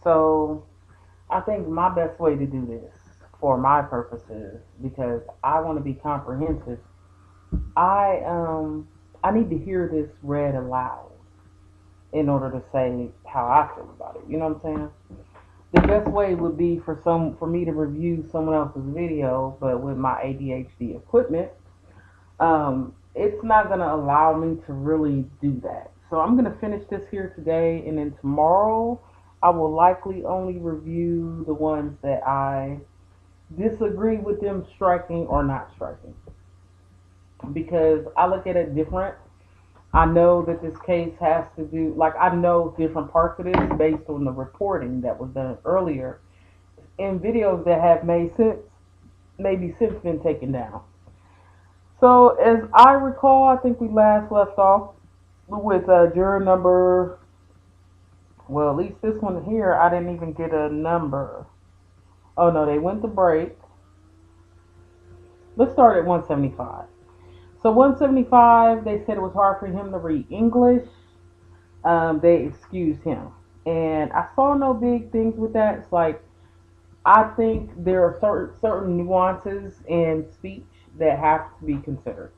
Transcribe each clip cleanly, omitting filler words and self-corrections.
So I think my best way to do this for my purposes, because I want to be comprehensive, I I need to hear this read aloud in order to say how I feel about it. You know what I'm saying? The best way would be for me to review someone else's video, but with my ADHD equipment, it's not gonna allow me to really do that. So I'm gonna finish this here today, and then tomorrow I will likely only review the ones that I disagree with them striking or not striking, because I look at it different. I know that this case has to do, like, I know different parts of this based on the reporting that was done earlier in videos that have made sense, maybe since been taken down. So, as I recall, I think we last left off with juror number, well, at least this one here, I didn't even get a number. Oh no, they went to break. Let's start at 175. So 175, they said it was hard for him to read English. They excused him. And I saw no big things with that. It's like, I think there are certain nuances in speech that have to be considered.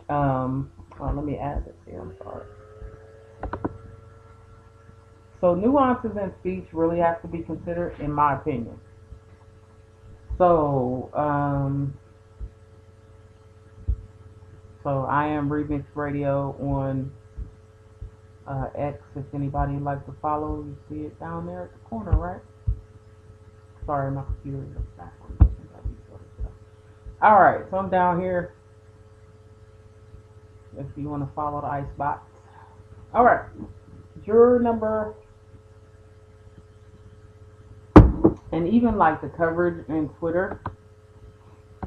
Let me add this here. I'm sorry. So nuances in speech really have to be considered, in my opinion. So, I am Remix Radio on X. If anybody would like to follow, you see it down there at the corner, right? Sorry, my computer is backwards. Alright, so I'm down here if you want to follow the icebox. Alright, juror number, and even like the coverage in Twitter,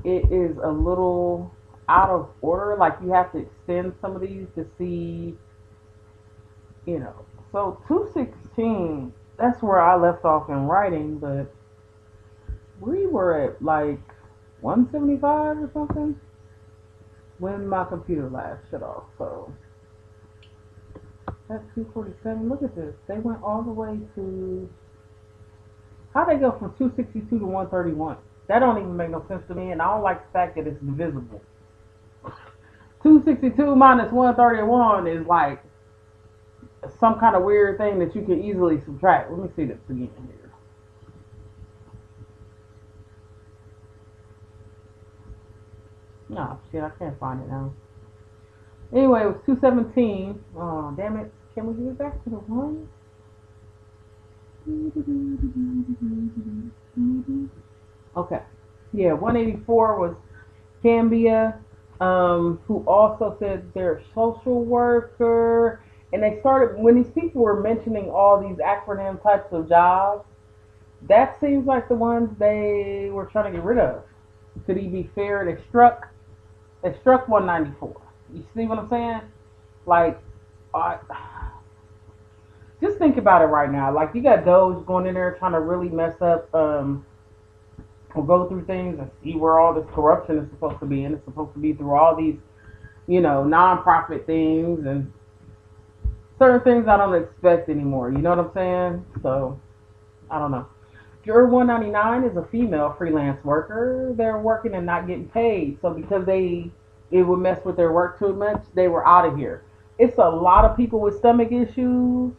it is a little out of order. Like, you have to extend some of these to see, you know. So 216, that's where I left off in writing, but we were at like 175 or something when my computer last shut off. So that's 247. Look at this. They went all the way to, how'd they go from 262 to 131? That don't even make no sense to me, and I don't like the fact that it's divisible. 262 minus 131 is like some kind of weird thing that you can easily subtract. Let me see this again here. No, shit, I can't find it now. Anyway, it was 217. Oh, damn it. Can we get back to the one? Okay. Yeah, 184 was Cambia, who also said they're a social worker. And they started, when these people were mentioning all these acronym types of jobs, that seems like the ones they were trying to get rid of. To be fair, they struck 194. You see what I'm saying? Like, just think about it right now. Like, you got those going in there trying to really mess up, or go through things and see where all this corruption is supposed to be, and it's supposed to be through all these, non-profit things and certain things I don't expect anymore. You know what I'm saying? So, I don't know. Juror 199 is a female freelance worker. They're working and not getting paid. So because it would mess with their work too much, they were out of here. It's a lot of people with stomach issues.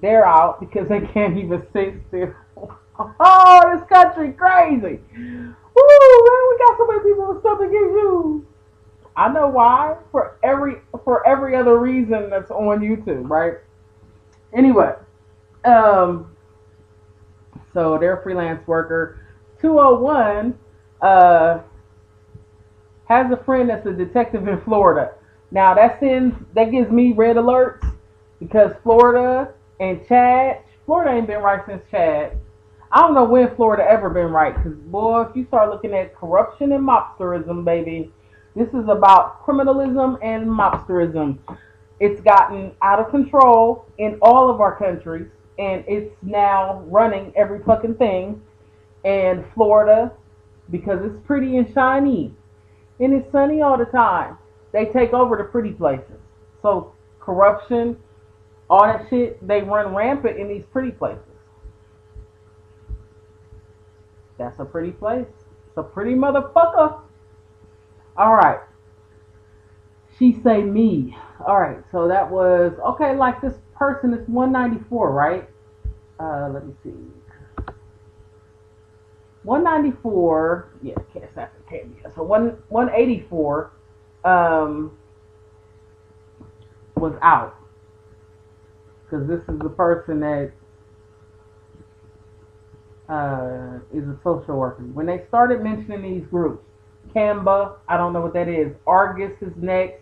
They're out because they can't even sit still. Oh, this country crazy. Woo, man, we got so many people with stomach issues. I know why. For every other reason that's on YouTube, right? Anyway, so they're a freelance worker. 201 has a friend that's a detective in Florida. Now that gives me red alerts, because Florida and Chad, Florida ain't been right since Chad. I don't know when Florida ever been right, because boy, if you start looking at corruption and mobsterism, baby, this is about criminalism and mobsterism. It's gotten out of control in all of our countries, and it's now running every fucking thing. And Florida, because it's pretty and shiny, and it's sunny all the time, they take over the pretty places. So corruption All that shit, they run rampant in these pretty places. That's a pretty place. It's a pretty motherfucker. All right. She say me. All right. So that was okay. Like this person is 194, right? Let me see. 194. Yeah, can't be. So 184 um, was out because this is the person that is a social worker. When they started mentioning these groups, Canva, I don't know what that is. Argus is next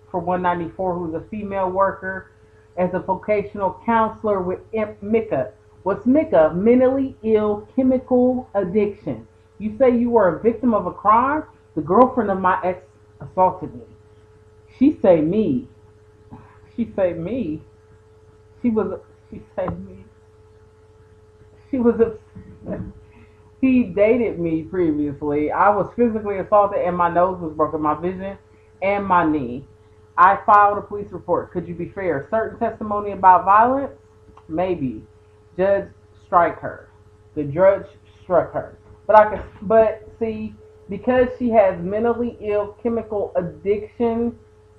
for 194, who's a female worker as a vocational counselor with MICA. What's MICA? Mentally ill chemical addiction. You say you were a victim of a crime? The girlfriend of my ex assaulted me. She say me. She say me. She was. She say me. She was upset. He dated me previously. I was physically assaulted and my nose was broken, my vision and my knee. I filed a police report. Could you be fair? Certain testimony about violence? Maybe. Judge strike her. The judge struck her. But see, because she has mentally ill chemical addiction,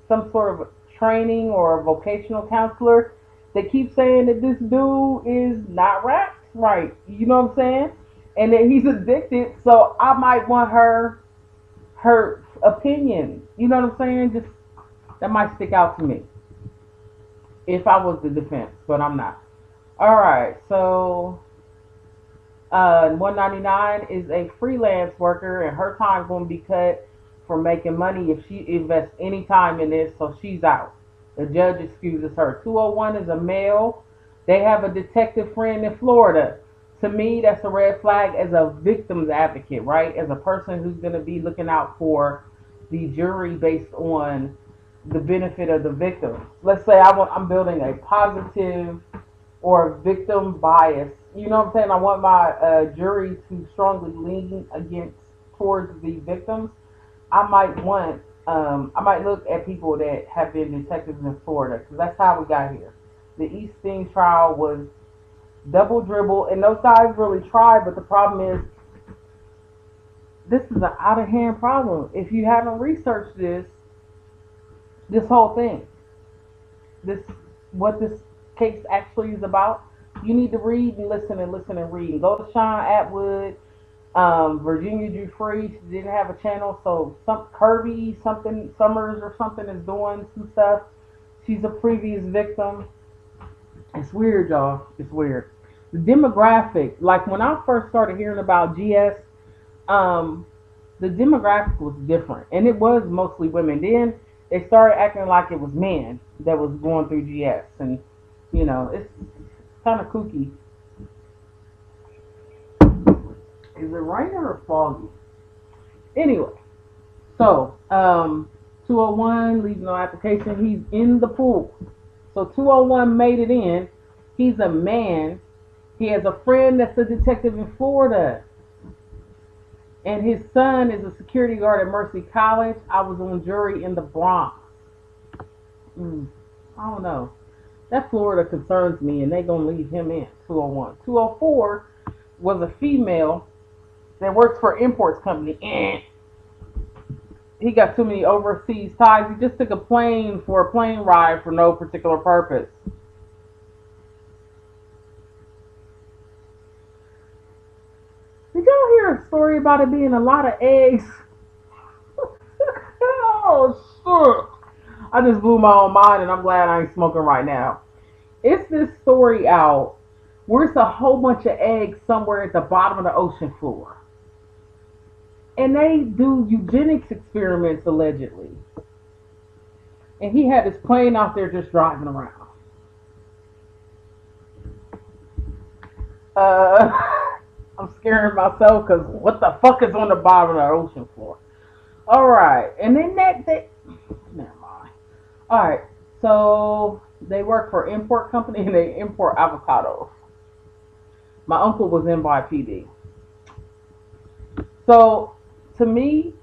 some sort of training or a vocational counselor, they keep saying that this dude is not right. You know what I'm saying? And that he's addicted. So I might want her opinion. You know what I'm saying? Just that might stick out to me if I was the defense, but I'm not. All right, so 199 is a freelance worker, and her time going to be cut for making money if she invests any time in this, so she's out. The judge excuses her. 201 is a male. They have a detective friend in Florida. To me, that's a red flag as a victim's advocate, right? As a person who's going to be looking out for the jury based on the benefit of the victim. Let's say I'm building a positive or victim bias. You know what I'm saying? I want my jury to strongly lean against towards the victims. I might look at people that have been detectives in Florida because that's how we got here. The Easting trial was double dribble, and those guys really tried, but the problem is this is an out of hand problem. If you haven't researched this whole thing, this what this case actually is about, you need to read and listen and listen and read. And go to Sean Atwood, Virginia Drew Free. She didn't have a channel, so some Kirby something Summers or something is doing some stuff. She's a previous victim. It's weird, y'all. It's weird. The demographic, like when I first started hearing about GS, the demographic was different, and it was mostly women. Then they started acting like it was men that was going through GS, and it's kind of kooky. Is it raining or foggy? Anyway, so 201 leaves no application. He's in the pool. So 201 made it in. He's a man. He has a friend that's a detective in Florida. And his son is a security guard at Mercy College. I was on jury in the Bronx. I don't know. That Florida concerns me, and they going to leave him in. 201. 204 was a female that works for imports company. He got too many overseas ties. He just took a plane for a plane ride for no particular purpose. Did y'all hear a story about it being a lot of eggs? Oh, shit. I just blew my own mind, and I'm glad I ain't smoking right now. It's this story out where it's a whole bunch of eggs somewhere at the bottom of the ocean floor. And they do eugenics experiments, allegedly. And he had his plane out there just driving around. I'm scaring myself because what the fuck is on the bottom of the ocean floor? Alright, and then never mind. Alright, so they work for import company and they import avocados. My uncle was in NYPD. So, to me,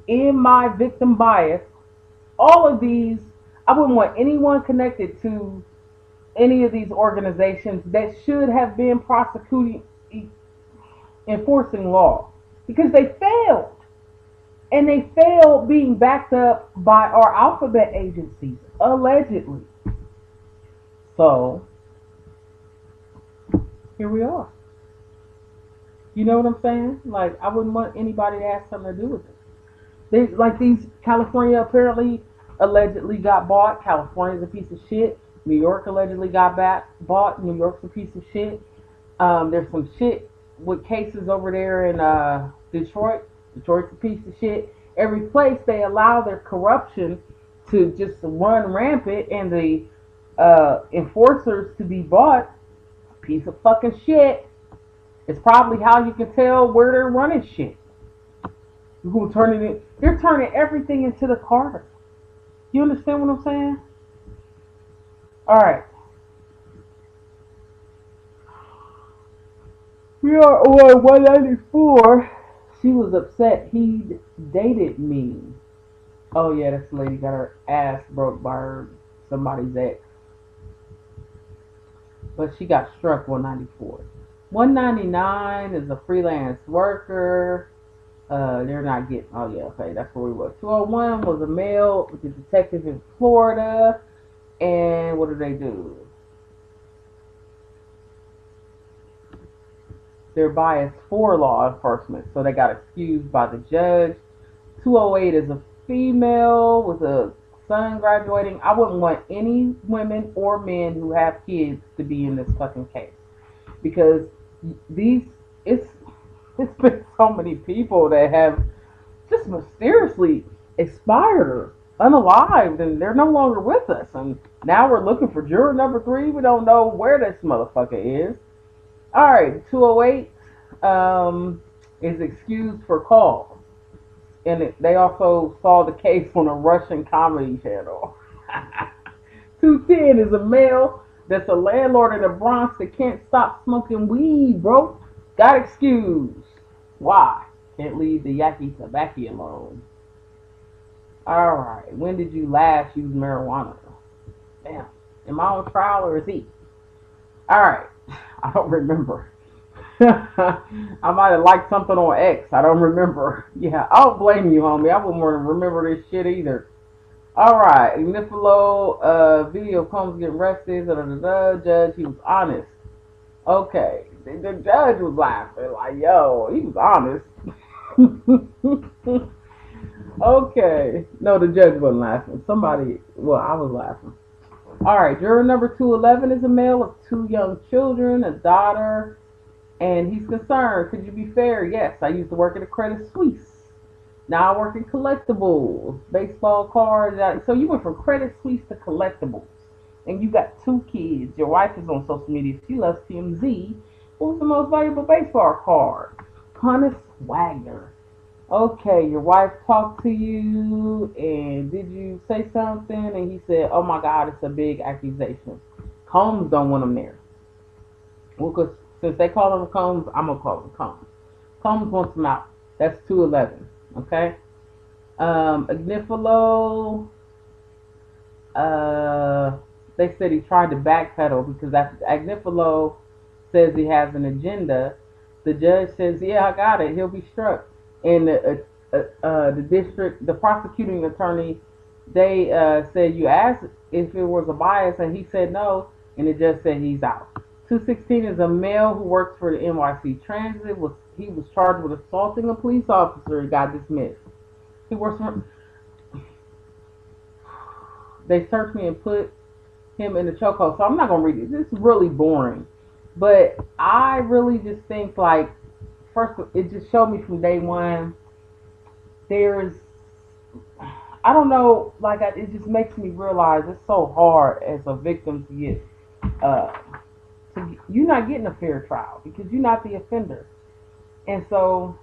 in my victim bias, all of these, I wouldn't want anyone connected to any of these organizations that should have been prosecuting, enforcing law, because they failed. And they failed being backed up by our alphabet agencies, allegedly. So, here we are. You know what I'm saying? Like, I wouldn't want anybody to have something to do with it. Like these, California apparently, allegedly got bought. California's a piece of shit. New York allegedly got bought. New York's a piece of shit. There's some shit with cases over there in Detroit. Detroit's a piece of shit. Every place they allow their corruption to just run rampant and the enforcers to be bought. Piece of fucking shit. It's probably how you can tell where they're running shit. They're turning everything into the Carter. You understand what I'm saying? Alright. We are on 194. She was upset he dated me. Oh yeah, this lady got her ass broke by somebody's ex. But she got struck 194. 199 is a freelance worker. They're not getting, oh yeah, okay, that's where we were. 201 was a male with a detective in Florida. And what do they do? They're biased for law enforcement, so they got excused by the judge. 208 is a female with a son graduating. I wouldn't want any women or men who have kids to be in this fucking case, because it's been so many people that have just mysteriously expired, unalived, and they're no longer with us. And now we're looking for juror number 3. We don't know where this motherfucker is. All right, 208 is excused for cause. And they also saw the case on a Russian comedy channel. 210 is a male that's a landlord in the Bronx that can't stop smoking weed, bro. Got excused. Why? Can't leave the yaki tobacco alone. Alright, when did you last use marijuana? Damn. Am I on trial or is he? Alright, I don't remember. I might have liked something on X. I don't remember. Yeah, I don't blame you, homie. I wouldn't want to remember this shit either. Alright, Nifolo, video Combs getting arrested. Judge, he was honest. Okay, the judge was laughing. Like, yo, he was honest. Okay. No, the judge wasn't laughing. I was laughing. Alright, juror number 211 is a male of 2 young children, a daughter, and he's concerned. Could you be fair? Yes, I used to work at a Credit Suisse. Now I work in collectibles, baseball cards. So you went from Credit Suisse to collectibles. And you got 2 kids. Your wife is on social media. She loves TMZ. What's the most valuable baseball card? Honest Wagner. Okay, your wife talked to you, and did you say something? And he said, oh my God, it's a big accusation. Combs don't want him there. Well, because since they call him Combs, I'm going to call him Combs. Combs wants him out. That's 211. Okay? Agnifilo, they said he tried to backpedal because Agnifilo says he has an agenda. The judge says, yeah, I got it. He'll be struck. And the prosecuting attorney, they said you asked if it was a bias, and he said no, and the judge said he's out. 216 is a male who works for the NYC Transit. He was charged with assaulting a police officer and got dismissed. He works for. They searched me and put him in the chokehold. So I'm not gonna read it. This is really boring, but I really just think like. First, it just showed me from day one, I don't know, it just makes me realize it's so hard as a victim to get, you're not getting a fair trial because you're not the offender. And so,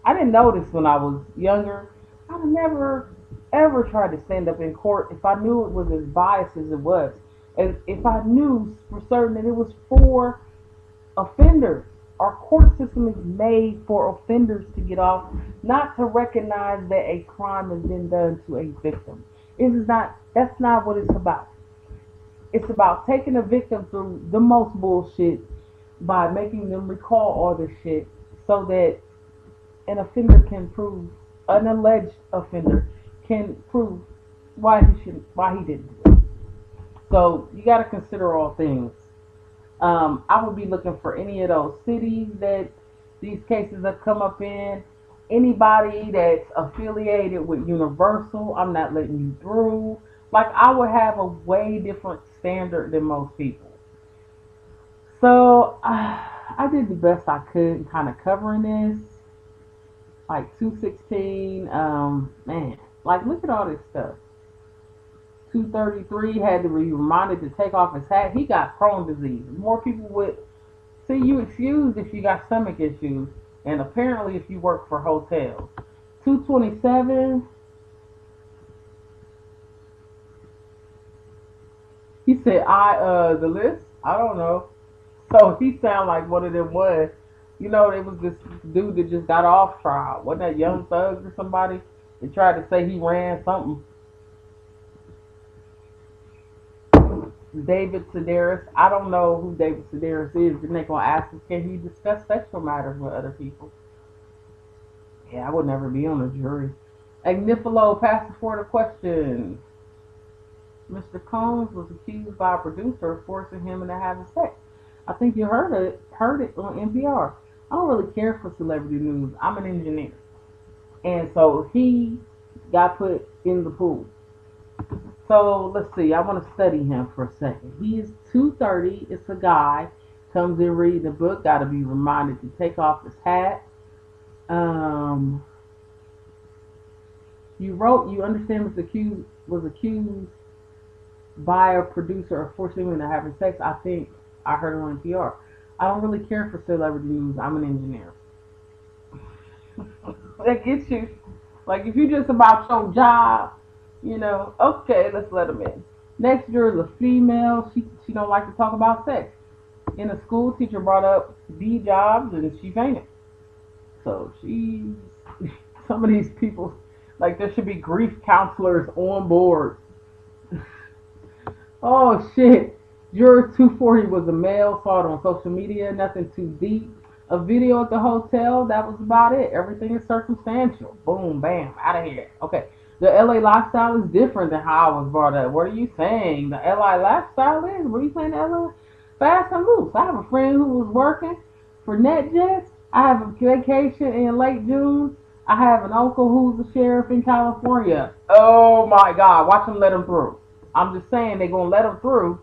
I didn't know this when I was younger. I would never, ever try to stand up in court if I knew it was as biased as it was. And if I knew for certain that it was for offenders. Our court system is made for offenders to get off, not to recognize that a crime has been done to a victim. That's not what it's about. It's about taking a victim through the most bullshit by making them recall all this shit so that an offender can prove, an alleged offender can prove why he didn't do it. So you got to consider all things. I would be looking for any of those cities that these cases have come up in. Anybody that's affiliated with Universal, I'm not letting you through. Like, I would have a way different standard than most people. So I did the best I could in kind of covering this. Like 216, man, like look at all this stuff. 233 had to be reminded to take off his hat. He got Crohn's disease. More people would see you excused if you got stomach issues, and apparently if you work for hotels. 227, he said, the list? I don't know. So he sound like one of them was. You know, it was this dude that just got off trial. Wasn't that Young Thug or somebody? They tried to say he ran something. David Sedaris. I don't know who David Sedaris is. Then they gonna ask him, can he discuss sexual matters with other people? Yeah, I would never be on a jury. Agnifilo passes for the question. Mr. Combs was accused by a producer of forcing him into having sex. I think you heard it on NPR. I don't really care for celebrity news. I'm an engineer. And so he got put in the pool. So let's see. I want to study him for a second. He is 230. It's a guy. Comes in reading the book. Got to be reminded to take off his hat. You understand was accused by a producer of forcing him into having sex. I think I heard it on NPR. I don't really care for celebrity news. I'm an engineer. That gets you. Like, if you just about your job, okay, let's let them in. Next juror is a female. She don't like to talk about sex. In a school, teacher brought up B jobs and she fainted. So some of these people, like, there should be grief counselors on board. Oh shit. Juror 240 was a male, saw it on social media, nothing too deep. A video at the hotel, that was about it. Everything is circumstantial. Boom, bam, out of here. Okay. The LA lifestyle is different than how I was brought up. What are you saying? The LA lifestyle is? What are you saying? LA fast and loose. I have a friend who was working for NetJets. I have a vacation in late June. I have an uncle who's a sheriff in California. Oh my God, watch them let them through. I'm just saying they're gonna let them through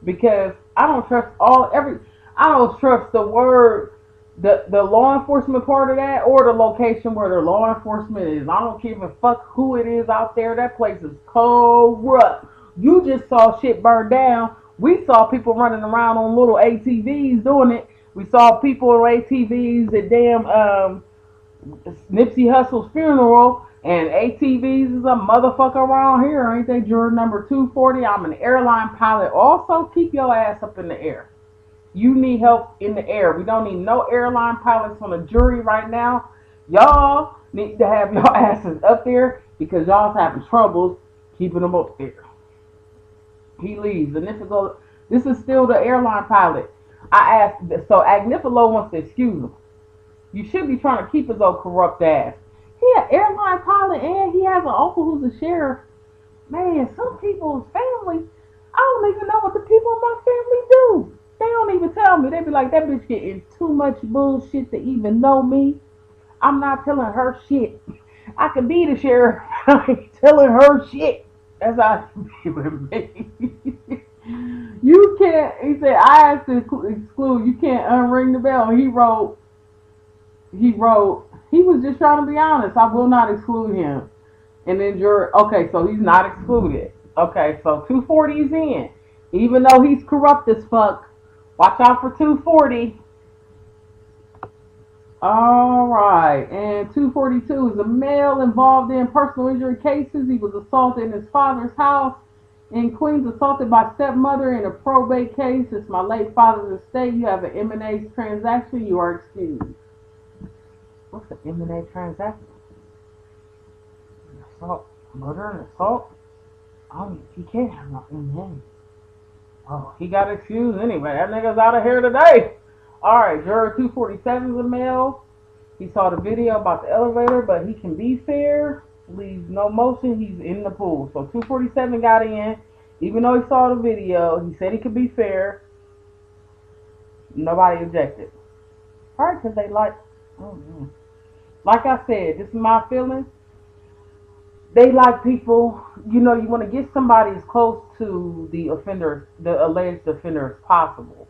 because I don't trust I don't trust the word, the law enforcement part of that, or the location where the law enforcement is. I don't give a fuck who it is out there. That place is corrupt. You just saw shit burn down. We saw people running around on little ATVs doing it. We saw people on ATVs at damn Nipsey Hussle's funeral, and ATVs is a motherfucker around here, ain't they? Juror number 240. I'm an airline pilot. Also, keep your ass up in the air. You need help in the air. We don't need no airline pilots on the jury right now. Y'all need to have your asses up there because y'all's having troubles keeping them up there. He leaves, and this is still the airline pilot. I asked, so Agnifilo wants to excuse him. You should be trying to keep his old corrupt ass. He an airline pilot and he has an uncle who's a sheriff. Man, some people's family, I don't even know what the people in my family do. They don't even tell me. They be like, that bitch getting too much bullshit to even know me. I'm not telling her shit. I could be the sheriff. I ain't telling her shit. That's how I be with me. You can't, he said, I have to exclude. You can't unring the bell. He was just trying to be honest. I will not exclude him. And then okay, so he's not excluded. Okay, so 240 is in. Even though he's corrupt as fuck, watch out for 240. Alright, and 242 is a male involved in personal injury cases. He was assaulted in his father's house in Queens, assaulted by stepmother in a probate case. It's my late father's estate. You have an M&A transaction. You are excused. What's an M&A transaction? Assault, murder and assault? You can't have no M&A. Oh, he got excused anyway. That nigga's out of here today. All right, juror 247 is a male. He saw the video about the elevator, but he can be fair. Leaves no motion. He's in the pool. So 247 got in. Even though he saw the video, he said he could be fair. Nobody objected. Probably because they like, mm-hmm. Like I said, this is my feeling. They like people, you want to get somebody as close to the offender, the alleged offender, as possible.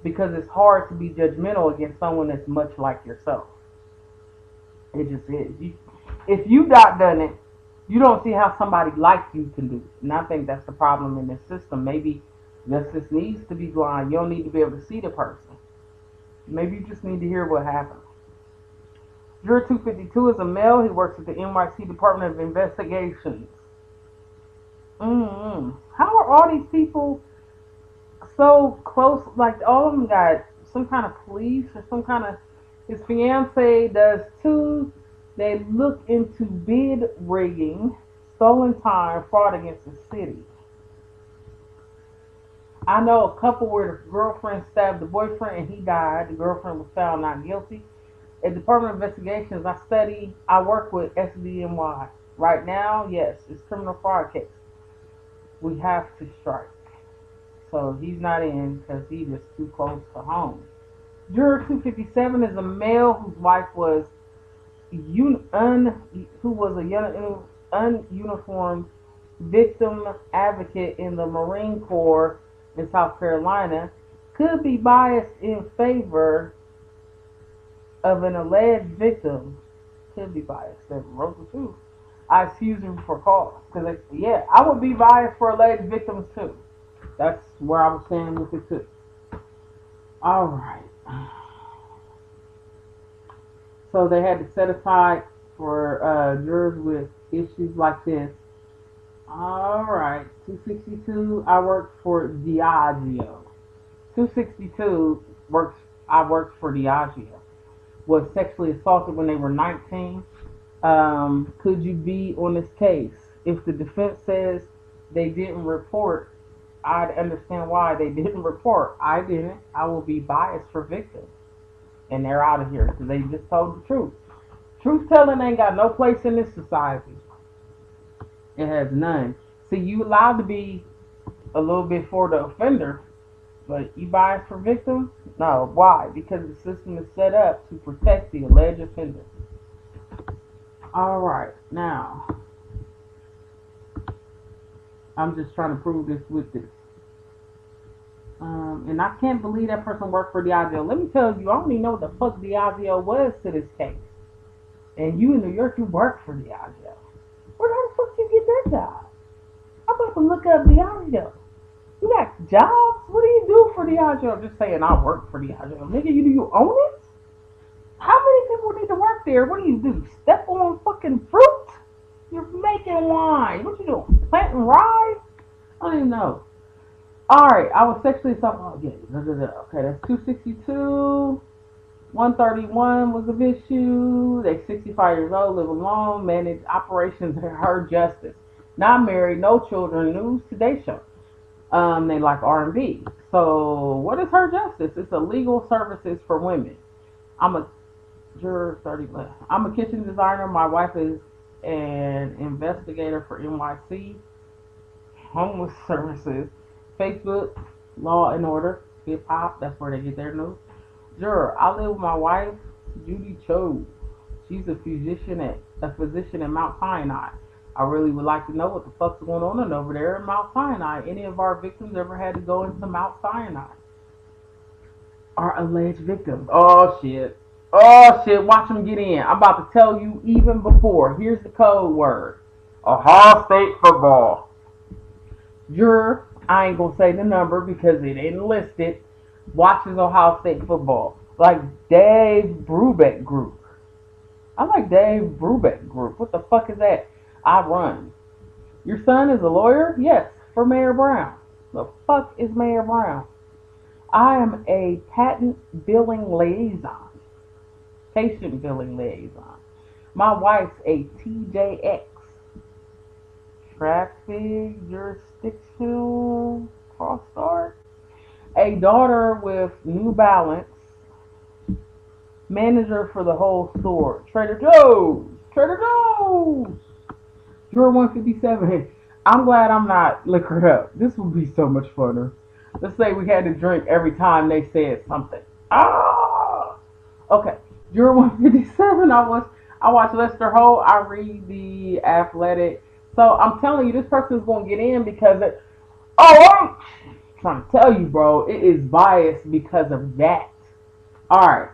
Because it's hard to be judgmental against someone that's much like yourself. It just is. If you not done it, you don't see how somebody like you can do it. And I think that's the problem in this system. Maybe justice needs to be blind. You don't need to be able to see the person. Maybe you just need to hear what happened. Juror 252 is a male. He works at the NYC Department of Investigations. How are all these people so close? Like, all of them got some kind of police or some kind of. His fiance does too. They look into bid rigging, stolen time, fraud against the city. I know a couple where the girlfriend stabbed the boyfriend and he died. The girlfriend was found not guilty. At Department of Investigations, I work with SBNY. Right now, yes, it's criminal fraud case. We have to strike. So he's not in because he's just too close to home. Juror 257 is a male whose wife was who was a ununiformed victim advocate in the Marine Corps in South Carolina, could be biased in favor of an alleged victim. Could be biased. That wrote the truth. I excuse him for cause. Because, I would be biased for alleged victims too. That's where I was saying with it too. Alright. So they had to set aside for jurors with issues like this. Alright. 262, I worked for Diageo. 262, I worked for Diageo. Was sexually assaulted when they were 19. Could you be on this case? If the defense says they didn't report, I'd understand why they didn't report. I didn't. I will be biased for victims. And they're out of here because they just told the truth. Truth telling ain't got no place in this society. It has none. See, you allowed to be a little bit for the offender, but you biased for victims? No. Why? Because the system is set up to protect the alleged offender. Alright, now, I'm just trying to prove this with this. And I can't believe that person worked for Diageo. Let me tell you, I don't even know what the fuck Diageo was to this case. And you in New York, you work for Diageo. Where the fuck did you get that job? I'm about to look up Diageo. You got jobs? What do you do for Diageo? I'm just saying I work for Diageo. Nigga, do you own it? How many people need to work there? What do? Step on fucking fruit? You're making wine. What you doing? Planting rye? I don't even know. Alright, I was sexually assaulted. Oh, yeah. Okay, that's 262. 131 was of issue. They 65 years old, live alone, manage operations at Her Justice. Not married, no children, news Today Show. They like R&B. So, what is Her Justice? It's a legal services for women. I'm a juror 30. I'm a kitchen designer. My wife is an investigator for NYC Homeless Services. Facebook, Law and Order, Hip Hop. That's where they get their news. Juror, I live with my wife, Judy Cho. She's a physician at Mount Sinai. I really would like to know what the fuck's going on over there in Mount Sinai. Any of our victims ever had to go into Mount Sinai? Our alleged victims. Oh shit. Oh shit. Watch them get in. I'm about to tell you even before. Here's the code word. Ohio State football. Juror, I ain't gonna say the number because it ain't listed. Watches Ohio State football. Like Dave Brubeck Group. I like Dave Brubeck Group. What the fuck is that? I run. Your son is a lawyer? Yes, for Mayor Brown. The fuck is Mayor Brown? I am a patent billing liaison. Patient billing liaison. My wife's a TJX. Traffic jurisdictional Cross start. A daughter with New Balance, manager for the whole store. Trader Joe's. Trader Joe's. Juror 157. I'm glad I'm not liquored up. This would be so much funner. Let's say we had to drink every time they said something. Ah! Okay. Juror 157. I watch Lester Holt. I read the Athletic. So I'm telling you, this person is going to get in because I'm trying to tell you, bro. It is biased because of that. All right.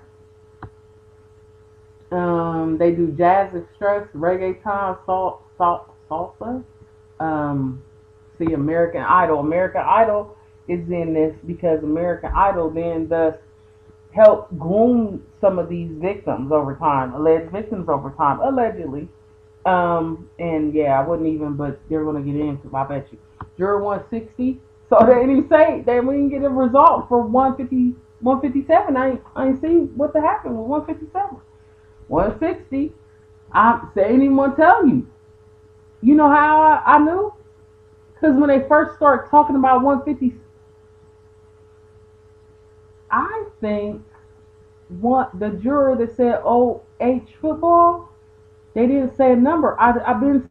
They do jazz express, reggaeton, salsa. Um, see, American Idol. American Idol is in this because American Idol then thus helped groom some of these victims over time, alleged victims over time, allegedly. And yeah, I wouldn't even, but they're gonna get into. I bet you. Juror 160. So they didn't even say that we didn't get a result for 150, 157. I ain't see what the happened with 157. 160. I ain't even want to tell you. You know how I knew? Because when they first started talking about 150, I think the juror that said OH football, they didn't say a number. I've been